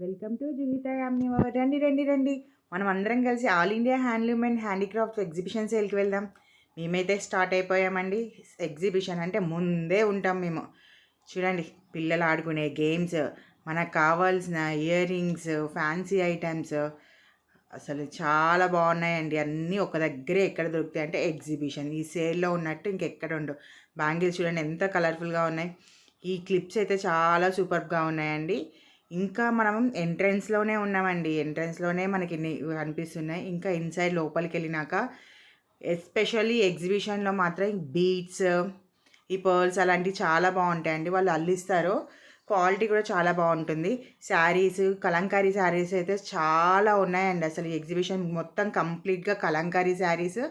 Welcome to జీవిత యామ్ని రండి రండి రండి. మనం అందరం కలిసి all India handloom and handicrafts exhibition సేల్కి వెళ్దాం. మేమైతే స్టార్ట్ అయిపోయామండి. ఎగ్జిబిషన్ అంటే ముందే ఉంటాం మేము. చూడండి, పిల్లలు ఆడుకునే గేమ్స్, మనకు కావాల్సిన ఇయర్ రింగ్స్, ఫ్యాన్సీ ఐటమ్స్ అసలు చాలా బాగున్నాయండి. అన్నీ ఒక దగ్గరే ఎక్కడ దొరుకుతాయి అంటే ఎగ్జిబిషన్. ఈ సేల్లో ఉన్నట్టు ఇంకెక్కడ ఉండవు. బ్యాంగిల్స్ చూడండి ఎంత కలర్ఫుల్గా ఉన్నాయి. ఈ క్లిప్స్ అయితే చాలా సూపర్గా ఉన్నాయండి. ఇంకా మనం ఎంట్రన్స్లోనే ఉన్నామండి. ఎంట్రన్స్లోనే మనకి కనిపిస్తున్నాయి. ఇంకా ఇన్సైడ్ లోపలికి వెళ్ళినాక ఎస్పెషల్లీ ఎగ్జిబిషన్లో మాత్రం బీడ్స్, ఈ పర్ల్స్ అలాంటివి చాలా బాగుంటాయండి. వాళ్ళు అల్లిస్తారు. క్వాలిటీ కూడా చాలా బాగుంటుంది. శారీస్, కలంకారీ శారీస్ అయితే చాలా ఉన్నాయండి. అసలు ఈ ఎగ్జిబిషన్ మొత్తం కంప్లీట్గా కలంకారీ శారీస్,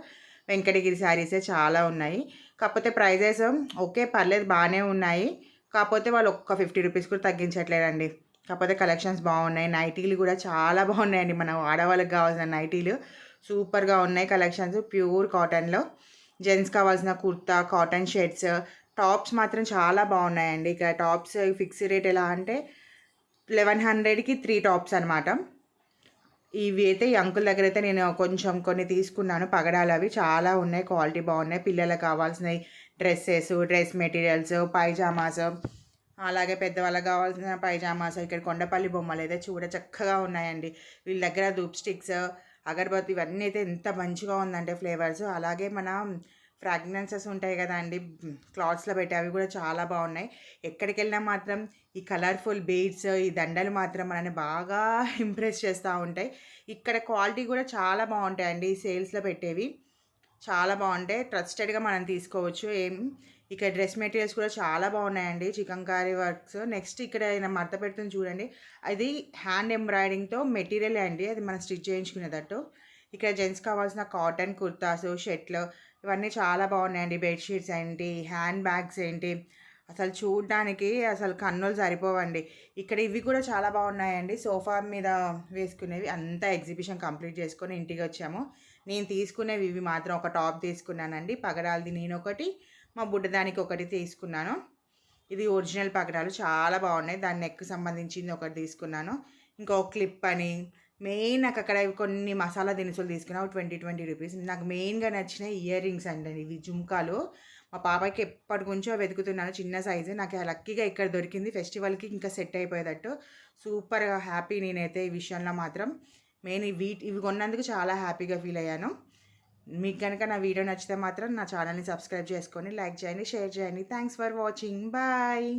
వెంకటగిరి శారీసే చాలా ఉన్నాయి. కాకపోతే ప్రైజెస్ ఓకే పర్లేదు బాగానే ఉన్నాయి. కాకపోతే వాళ్ళు ఒక్క 50 రూపీస్ కూడా తగ్గించట్లేదండి. కాకపోతే కలెక్షన్స్ బాగున్నాయి. నైటీలు కూడా చాలా బాగున్నాయండి. మన ఆడవాళ్ళకి కావాల్సిన నైటీలు సూపర్గా ఉన్నాయి. కలెక్షన్స్ ప్యూర్ కాటన్లో. జెంట్స్ కావాల్సిన కుర్తా, కాటన్ షర్ట్స్, టాప్స్ మాత్రం చాలా బాగున్నాయండి. ఇక టాప్స్ ఫిక్స్ రేట్ ఎలా అంటే 1100కి 3 టాప్స్ అనమాట. ఇవి అయితే ఈ అంకుల్ దగ్గర అయితే నేను కొంచెం కొన్ని తీసుకున్నాను. పగడాలు అవి చాలా ఉన్నాయి. క్వాలిటీ బాగున్నాయి. పిల్లలకు కావాల్సినవి డ్రెస్సెస్, డ్రెస్ మెటీరియల్స్, పైజామాస్, అలాగే పెద్దవాళ్ళకి కావాల్సిన పైజామాస్. ఇక్కడ కొండపల్లి బొమ్మలు అయితే చూడ చక్కగా ఉన్నాయండి. వీళ్ళ దగ్గర ధూప్ స్టిక్స్, అగరబత్తి ఇవన్నీ అయితే ఎంత మంచిగా ఉందంటే ఫ్లేవర్స్. అలాగే మన ఫ్రాగ్రెన్సెస్ ఉంటాయి కదా అండి, క్లాత్స్లో పెట్టి, అవి కూడా చాలా బాగున్నాయి. ఎక్కడికి వెళ్ళినా మాత్రం ఈ కలర్ఫుల్ బీడ్స్, ఈ దండలు మాత్రం మనని బాగా ఇంప్రెస్ చేస్తూ ఉంటాయి. ఇక్కడ క్వాలిటీ కూడా చాలా బాగుంటాయండి. ఈ సేల్స్లో పెట్టేవి చాలా బాగుంటాయి. ట్రస్టెడ్గా మనం తీసుకోవచ్చు. ఇక డ్రెస్ మెటీరియల్స్ కూడా చాలా బాగున్నాయండి. చికంకారీ వర్క్స్. నెక్స్ట్ ఇక్కడ ఆయన మడత పెడుతుంది చూడండి, అది హ్యాండ్ ఎంబ్రాయిడింగ్తో మెటీరియల్ అండి. అది మనం స్టిచ్ చేయించుకునేటట్టు. ఇక్కడ జెంట్స్ కావాల్సిన కాటన్ కుర్తాసు, షర్ట్లు ఇవన్నీ చాలా బాగున్నాయండి. బెడ్షీట్స్ ఏంటి, హ్యాండ్ బ్యాగ్స్ ఏంటి, అసలు చూడడానికి అసలు కన్నులు సరిపోవండి. ఇక్కడ ఇవి కూడా చాలా బాగున్నాయండి. సోఫా మీద వేసుకునేవి. అంతా ఎగ్జిబిషన్ కంప్లీట్ చేసుకొని ఇంటికి వచ్చాము. నేను తీసుకునేవి ఇవి మాత్రం ఒక టాప్ తీసుకున్నానండి. పగడాలది నేను ఒకటి, మా బుడ్డదానికి ఒకటి తీసుకున్నాను. ఇది ఒరిజినల్ పగడాలు చాలా బాగున్నాయి. దాని నెక్కి సంబంధించింది ఒకటి తీసుకున్నాను. ఇంకో క్లిప్ అని. మెయిన్ నాకు అక్కడ కొన్ని మసాలా దినుసులు తీసుకున్నాను. 20 రూపీస్. నాకు మెయిన్గా నచ్చిన ఇయర్ రింగ్స్ అండి. ఇవి జుంకాలు. మా పాపకి ఎప్పటి నుంచో వెతుకుతున్నాను చిన్న సైజు. నాకు లక్కీగా ఇక్కడ దొరికింది. ఫెస్టివల్కి ఇంకా సెట్ అయిపోయేటట్టు సూపర్గా హ్యాపీ నేనైతే ఈ విషయంలో మాత్రం. మెయిన్ ఇవి కొన్నందుకు చాలా హ్యాపీగా ఫీల్ అయ్యాను. మీకు కనుక నా వీడియో నచ్చితే మాత్రం నా ఛానల్ని సబ్స్క్రైబ్ చేసుకొని లైక్ చేయండి, షేర్ చేయండి. Thanks for watching. బాయ్.